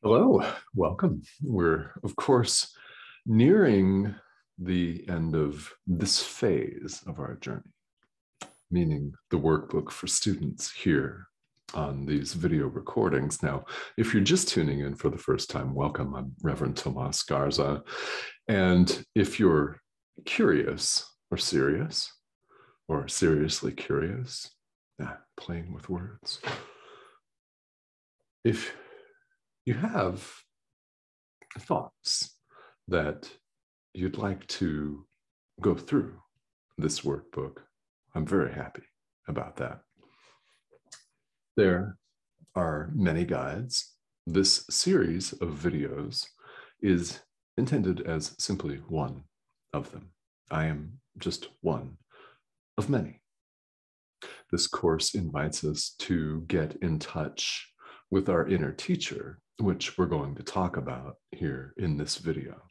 Hello, welcome. We're, of course, nearing the end of this phase of our journey, meaning the workbook for students here on these video recordings. Now, if you're just tuning in for the first time, welcome. I'm Reverend Tomas Garza. And if you're curious or serious, or seriously curious, playing with words, if you have thoughts that you'd like to go through this workbook, I'm very happy about that. There are many guides. This series of videos is intended as simply one of them. I am just one of many. This course invites us to get in touch with our inner teacher, which we're going to talk about here in this video.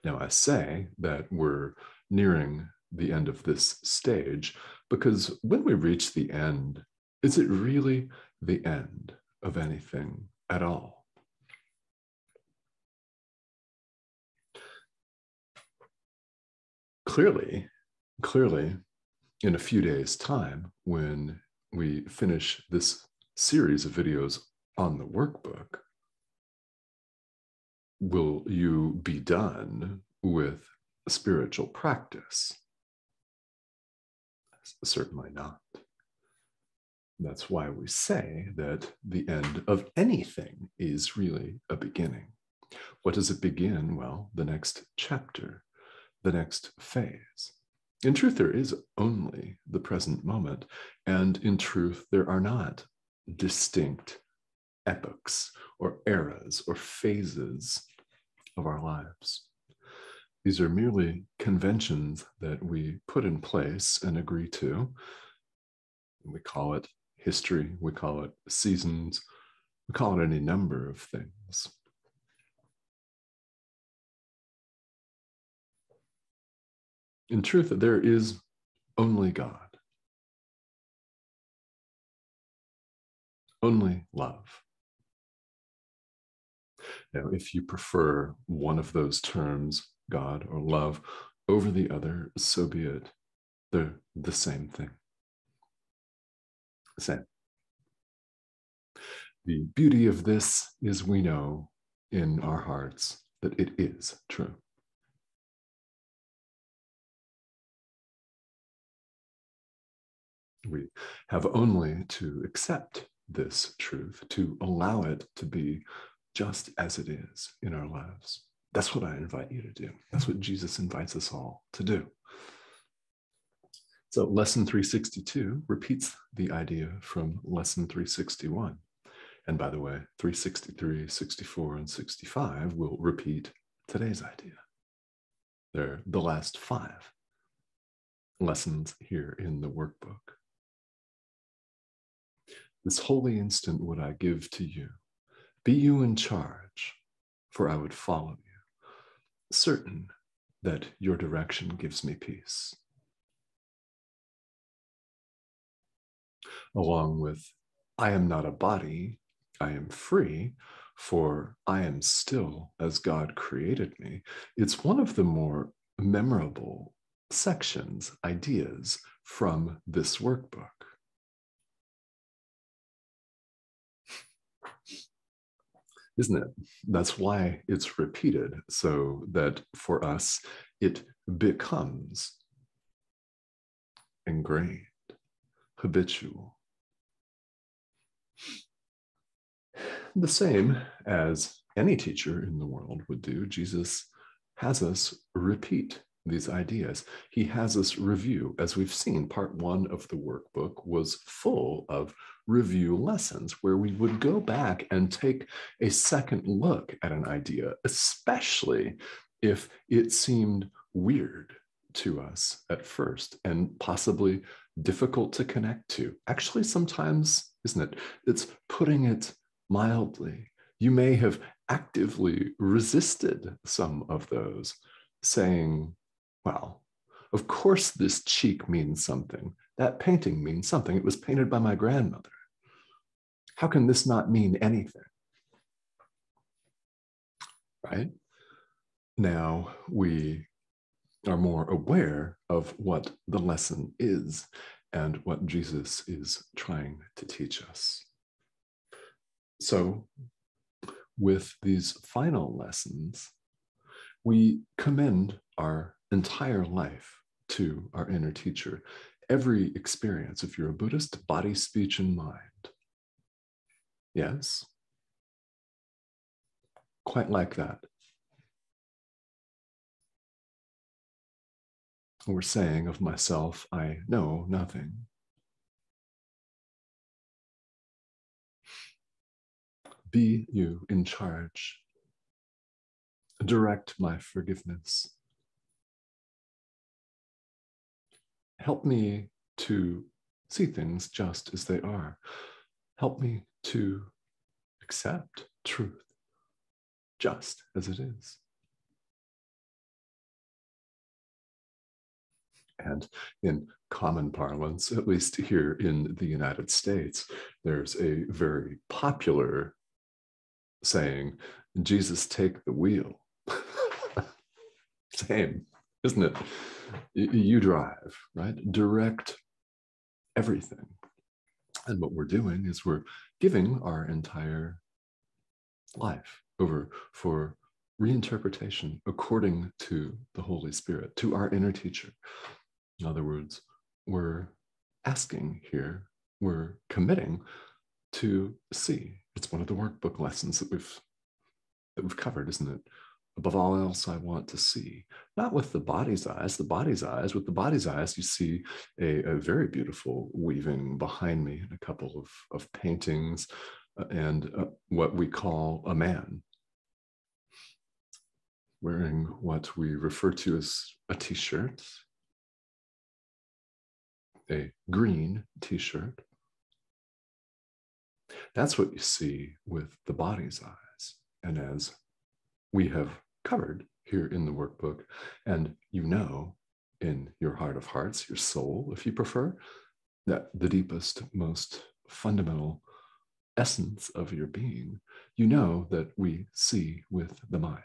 Now, I say that we're nearing the end of this stage because when we reach the end, is it really the end of anything at all? Clearly, in a few days' time, when we finish this series of videos on the workbook, will you be done with spiritual practice? Certainly not. That's why we say that the end of anything is really a beginning. What does it begin? Well, the next chapter, the next phase. In truth, there is only the present moment, and in truth, there are not distinct epochs or eras or phases of our lives. These are merely conventions that we put in place and agree to. We call it history, we call it seasons, we call it any number of things. In truth, there is only God, only love. Now, if you prefer one of those terms, God or love, over the other, so be it. They're the same thing. Same. The beauty of this is we know in our hearts that it is true. We have only to accept this truth, to allow it to be just as it is in our lives. That's what I invite you to do. That's what Jesus invites us all to do. So lesson 362 repeats the idea from lesson 361. And by the way, 363, 64, and 65 will repeat today's idea. They're the last 5 lessons here in the workbook. This holy instant would I give to you. Be you in charge, for I would follow you, certain that your direction gives me peace. Along with, I am not a body, I am free, for I am still as God created me. It's one of the more memorable sections, ideas from this workbook. Isn't it? That's why it's repeated, so that for us, it becomes ingrained, habitual. The same as any teacher in the world would do, Jesus has us repeat these ideas. He has us review. As we've seen, part 1 of the workbook was full of review lessons where we would go back and take a second look at an idea, especially if it seemed weird to us at first and possibly difficult to connect to. Actually, sometimes, isn't it? It's putting it mildly. You may have actively resisted some of those, saying, well, of course this cheek means something. That painting means something. It was painted by my grandmother. How can this not mean anything? right? Now we are more aware of what the lesson is and what Jesus is trying to teach us. So, with these final lessons, we commend our entire life to our inner teacher. Every experience, if you're a Buddhist, body, speech, and mind. Yes? Quite like that. We're saying of myself, I know nothing. Be you in charge. Direct my forgiveness. Help me to see things just as they are. Help me to accept truth just as it is. And in common parlance, at least here in the United States, there's a very popular saying, Jesus, take the wheel. Same, isn't it? You drive, right? Direct everything. And what we're doing is we're giving our entire life over for reinterpretation according to the Holy Spirit, to our inner teacher. In other words, we're asking here, we're committing to see. It's one of the workbook lessons that we've covered, isn't it? Above all else, I want to see. Not with the body's eyes, with the body's eyes, you see a very beautiful weaving behind me and a couple of paintings and what we call a man wearing what we refer to as a t-shirt, a green t-shirt. That's what you see with the body's eyes. And as we have covered here in the workbook, and you know in your heart of hearts, your soul, if you prefer, that the deepest, most fundamental essence of your being, you know that we see with the mind.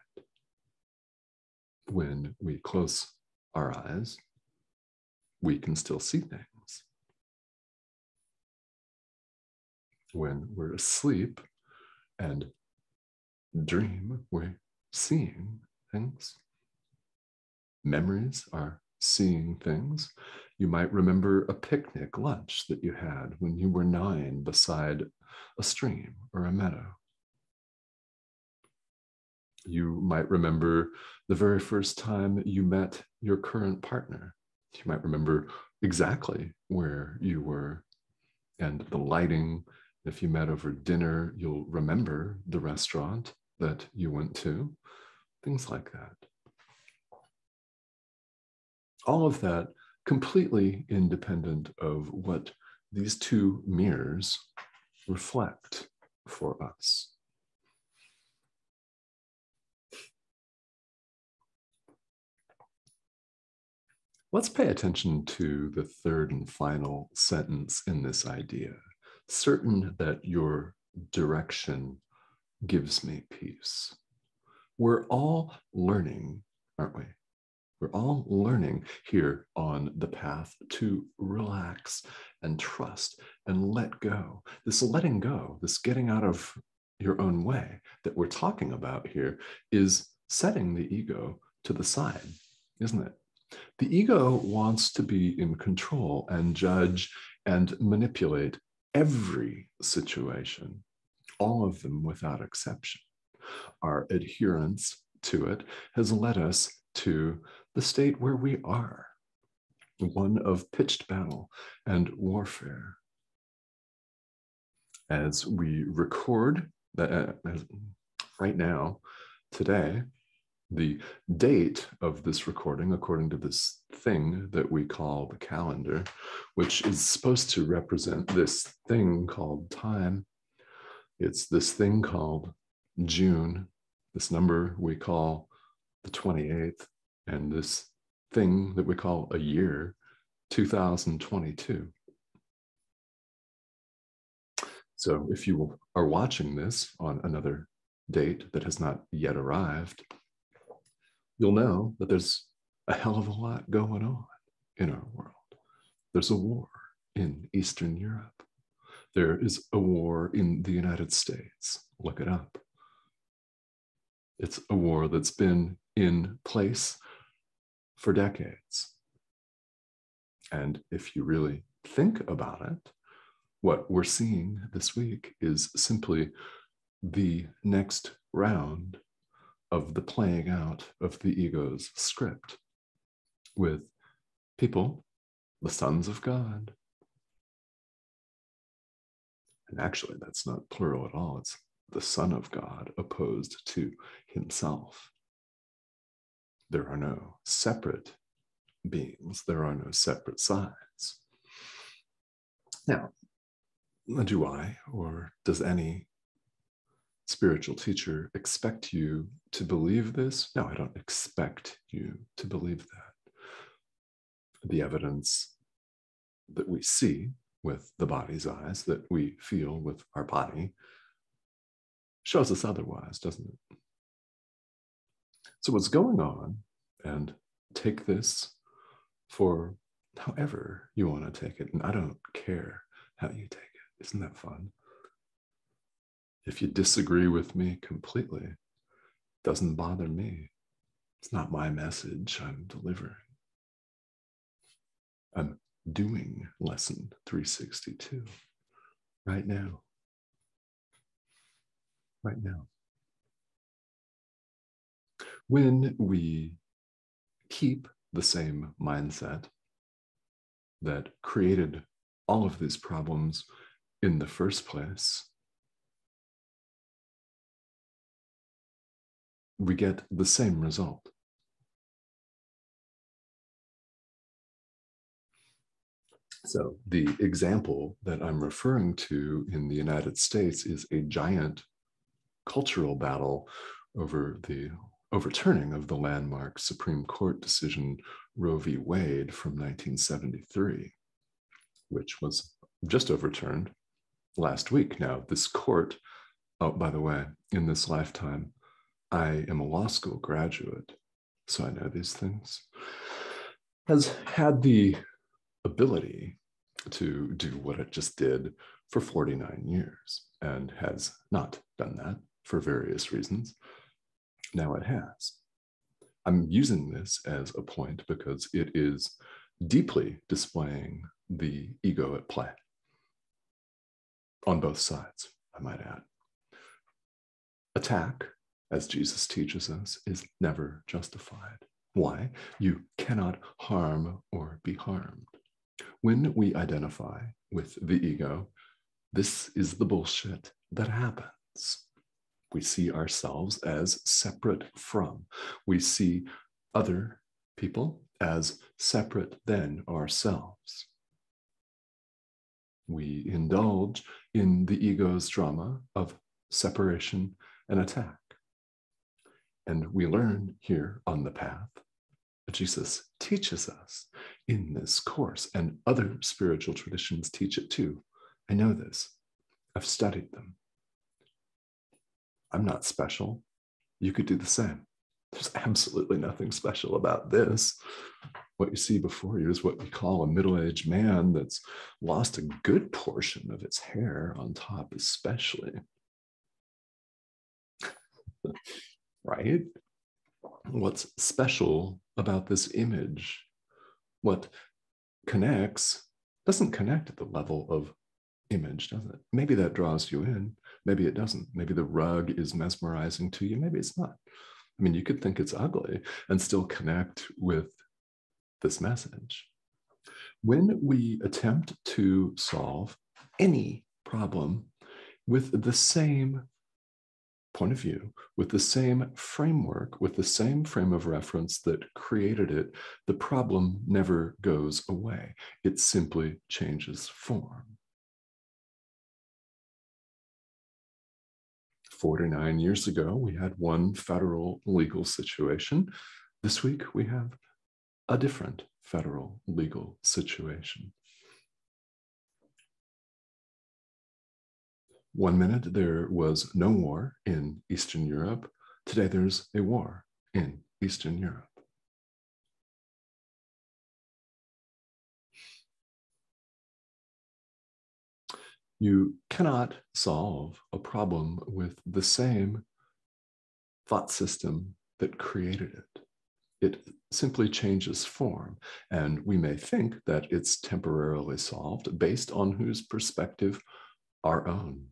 When we close our eyes, we can still see things. When we're asleep and dream, we're seeing things. Memories are seeing things. You might remember a picnic lunch that you had when you were 9 beside a stream or a meadow. You might remember the very first time you met your current partner. You might remember exactly where you were and the lighting. If you met over dinner, you'll remember the restaurant that you went to, things like that. All of that completely independent of what these two mirrors reflect for us. Let's pay attention to the third and final sentence in this idea. Certain that your direction gives me peace. We're all learning, aren't we? We're all learning here on the path to relax and trust and let go. This letting go, this getting out of your own way that we're talking about here is setting the ego to the side, isn't it? The ego wants to be in control and judge and manipulate every situation, all of them without exception. Our adherence to it has led us to the state where we are, one of pitched battle and warfare. As we record that right now, today, the date of this recording, according to this thing that we call the calendar, which is supposed to represent this thing called time. It's this thing called June, this number we call the 28th, and this thing that we call a year, 2022. So if you are watching this on another date that has not yet arrived, you'll know that there's a hell of a lot going on in our world. There's a war in Eastern Europe. There is a war in the United States. Look it up. It's a war that's been in place for decades. And if you really think about it, what we're seeing this week is simply the next round of the playing out of the ego's script with people, the sons of God. And actually, that's not plural at all. It's the Son of God opposed to himself. There are no separate beings. There are no separate sides. Now, do I, or does any spiritual teacher expect you to believe this? No, I don't expect you to believe that. The evidence that we see with the body's eyes, that we feel with our body, shows us otherwise, doesn't it? So what's going on, and take this for however you want to take it, and I don't care how you take it. Isn't that fun? If you disagree with me completely, it doesn't bother me. It's not my message I'm delivering. I'm doing lesson 362 right now. Right now. When we keep the same mindset that created all of these problems in the first place, we get the same result. So the example that I'm referring to in the United States is a giant cultural battle over the overturning of the landmark Supreme Court decision Roe v. Wade from 1973, which was just overturned last week. Now, this court, oh, by the way, in this lifetime, I am a law school graduate, so I know these things, has had the ability to do what it just did for 49 years and has not done that for various reasons. Now it has. I'm using this as a point because it is deeply displaying the ego at play on both sides, I might add. Attack, as Jesus teaches us, is never justified. Why? You cannot harm or be harmed. When we identify with the ego, this is the bullshit that happens. We see ourselves as separate from. We see other people as separate than ourselves. We indulge in the ego's drama of separation and attack. And we learn here on the path, Jesus teaches us in this course, and other spiritual traditions teach it too. I know this. I've studied them. I'm not special. You could do the same. There's absolutely nothing special about this. What you see before you is what we call a middle-aged man that's lost a good portion of its hair on top, especially. Right? What's special about this image? What connects doesn't connect at the level of image, does it? Maybe that draws you in. Maybe it doesn't. Maybe the rug is mesmerizing to you. Maybe it's not. I mean, you could think it's ugly and still connect with this message. When we attempt to solve any problem with the same point of view, with the same framework, with the same frame of reference that created it, the problem never goes away. It simply changes form. 49 years ago, we had one federal legal situation. This week, we have a different federal legal situation. One minute there was no war in Eastern Europe. Today there's a war in Eastern Europe. You cannot solve a problem with the same thought system that created it. It simply changes form, and we may think that it's temporarily solved based on whose perspective? Our own,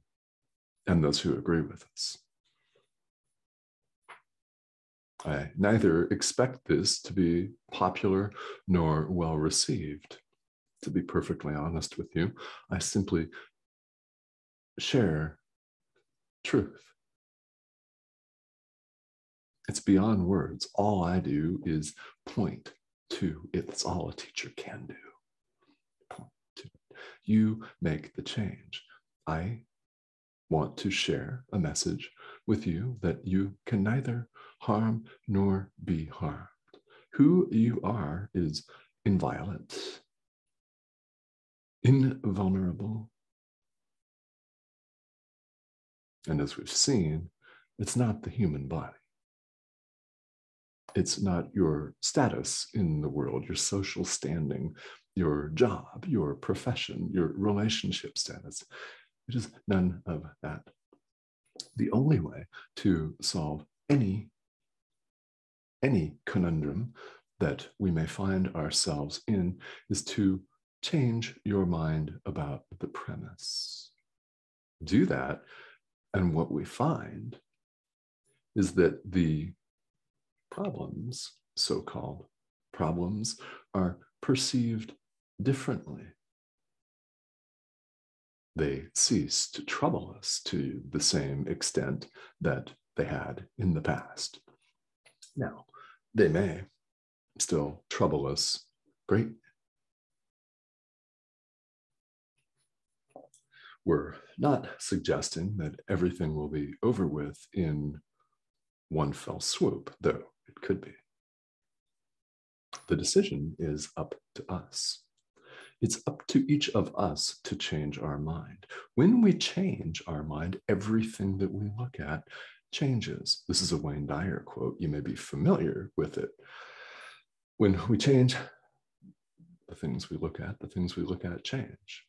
and those who agree with us. I neither expect this to be popular nor well received. To be perfectly honest with you, I simply share truth. It's beyond words. All I do is point to it. It's all a teacher can do. Point to it. You make the change. I want to share a message with you that you can neither harm nor be harmed. Who you are is inviolate, invulnerable. And as we've seen, it's not the human body. It's not your status in the world, your social standing, your job, your profession, your relationship status. It is none of that. The only way to solve any conundrum that we may find ourselves in is to change your mind about the premise. Do that, and what we find is that the problems, so-called problems, are perceived differently. They cease to trouble us to the same extent that they had in the past. Now, they may still trouble us greatly. We're not suggesting that everything will be over with in one fell swoop, though it could be. The decision is up to us. It's up to each of us to change our mind. When we change our mind, everything that we look at changes. This is a Wayne Dyer quote. You may be familiar with it. When we change, the things we look at change.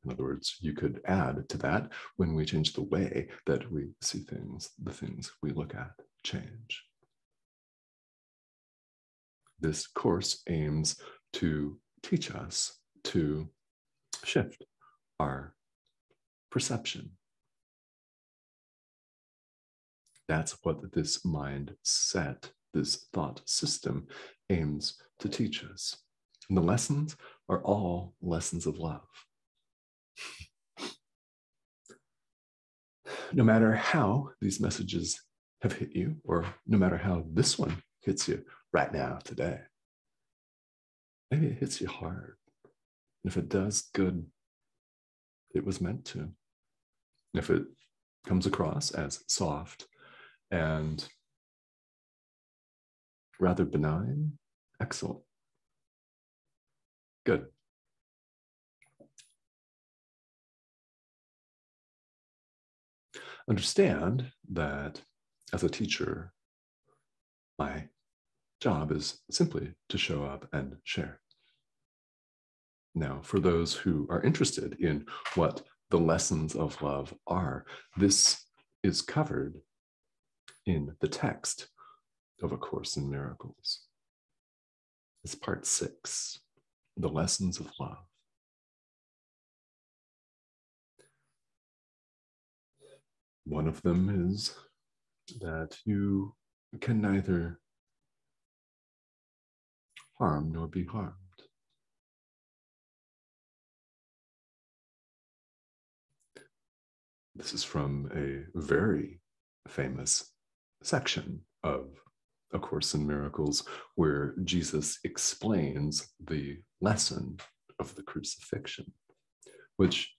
In other words, you could add to that, when we change the way that we see things, the things we look at change. This course aims to teach us to shift our perception. That's what this mindset, this thought system, aims to teach us. And the lessons are all lessons of love. No matter how these messages have hit you, or no matter how this one hits you right now, today, maybe it hits you hard. And if it does, good. It was meant to. If it comes across as soft and rather benign, excellent. Good. Understand that as a teacher, my job is simply to show up and share. Now, for those who are interested in what the lessons of love are, this is covered in the text of A Course in Miracles. It's part 6, the lessons of love. One of them is that you can neither harm nor be harmed. This is from a very famous section of A Course in Miracles, where Jesus explains the lesson of the crucifixion, which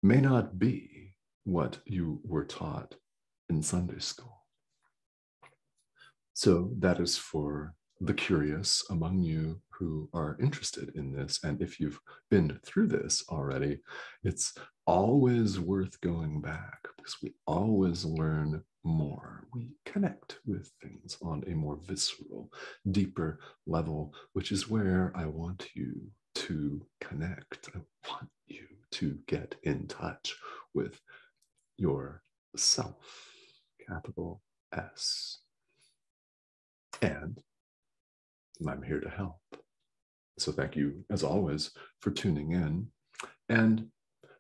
may not be what you were taught in Sunday school. So that is for the curious among you who are interested in this, and if you've been through this already, it's always worth going back because we always learn more. We connect with things on a more visceral, deeper level, which is where I want you to connect. I want you to get in touch with yourself, capital S. And I'm here to help. So thank you, as always, for tuning in. And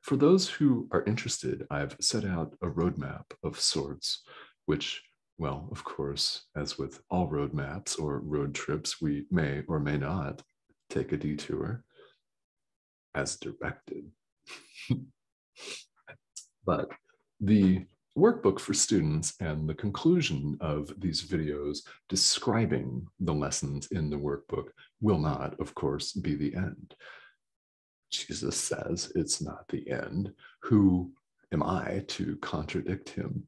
for those who are interested, I've set out a roadmap of sorts, which, well, of course, as with all roadmaps or road trips, we may or may not take a detour as directed. But the workbook for students and the conclusion of these videos describing the lessons in the workbook will not, of course, be the end. Jesus says it's not the end. Who am I to contradict him?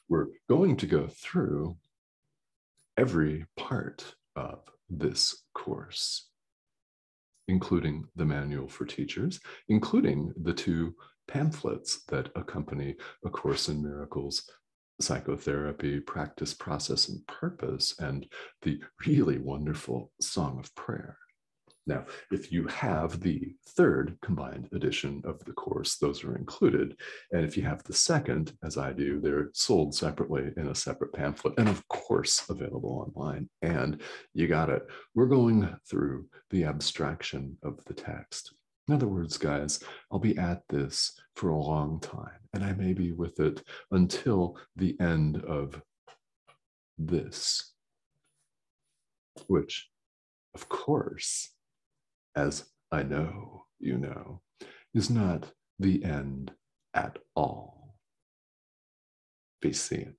We're going to go through every part of this course, including the manual for teachers, including the 2 pamphlets that accompany A Course in Miracles, Psychotherapy, Practice, Process, and Purpose, and the really wonderful Song of Prayer. Now, if you have the 3rd combined edition of the course, those are included. And if you have the 2nd, as I do, they're sold separately in a separate pamphlet and of course available online. And you got it. We're going through the abstraction of the text. In other words, guys, I'll be at this for a long time, and I may be with it until the end of this, which, of course, as I know you know, is not the end at all. Be seeing.